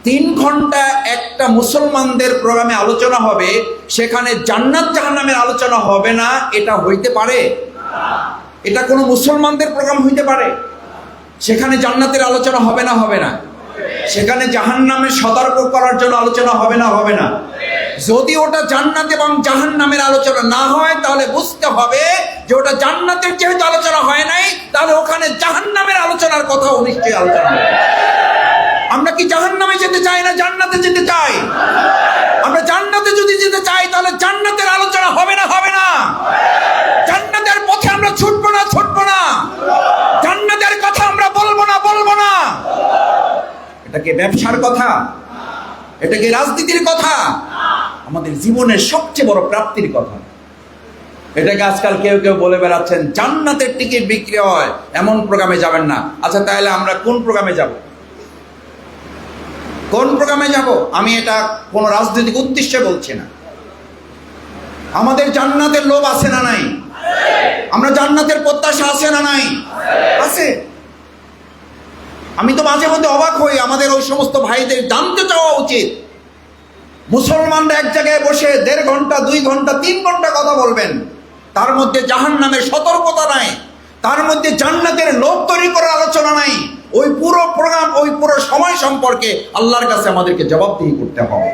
3 ঘন্টা একটা মুসলমানদের প্রোগ্রামে আলোচনা হবে, সেখানে জান্নাত জাহান্নামের আলোচনা হবে না, এটা হইতে পারে? এটা কোনো মুসলমানদের প্রোগ্রাম হইতে পারে? সেখানে জান্নাতের আলোচনা হবে না? হবে না? সেখানে জাহান্নামের সতর্ক করার জন্য আলোচনা হবে না? হবে না? যদি ওটা জান্নাত এবং জাহান্নামের আলোচনা না হয়, তাহলে বুঝতে হবে যে ওটা জান্নাতের যেহেতু আলোচনা হয় নাই, তাহলে ওখানে জাহান্নামের আলোচনার কথাও নিশ্চয়ই আলোচনা হবে। আমরা কি জাহান্নামে যেতে চাই না জান্নাতে যেতে চাই? আমরা জান্নাতে যদি যেতে চাই, তাহলে জান্নাতের আলোচনা হবে না? হবে না? জান্নাতের পথে আমরা ছুটবো না? ছুটবো না? জান্নাতের কথা আমরা বলবো না? বলবো না? এটা কি ব্যবসার কথা? এটা কি রাজনীতির কথা? আমাদের জীবনের সবচেয়ে বড় প্রাপ্তির কথা। এটাকে আজকাল কেউ কেউ বলে বেড়াচ্ছেন জান্নাতের টিকিট বিক্রি হয়, এমন প্রোগ্রামে যাবেন না। আচ্ছা, তাহলে আমরা কোন প্রোগ্রামে যাব? কোন প্রোগ্রামে যাব? আমি এটা কোনো রাজনৈতিক উদ্দেশ্যে বলছি না। আমাদের জান্নাতের লোভ আছে না নাই? আমরা জান্নাতের প্রত্যাশা আছে না নাই? আছে। আমি তো মাঝে মধ্যে অবাক হই, আমাদের ওই সমস্ত ভাইদের জানতে চাওয়া উচিত। মুসলমানরা এক জায়গায় বসে 1.5 ঘন্টা, 2 ঘন্টা, 3 ঘন্টা কথা বলবেন, তার মধ্যে জাহান্নামের সতর্কতা নাই, তার মধ্যে জান্নাতের লোভ তৈরি করার আলোচনা নাই। ওই পুরো প্রোগ্রাম, ওই পুরো সময় সম্পর্কে আল্লাহর কাছে আমাদেরকে জবাবদিহি করতে হবে।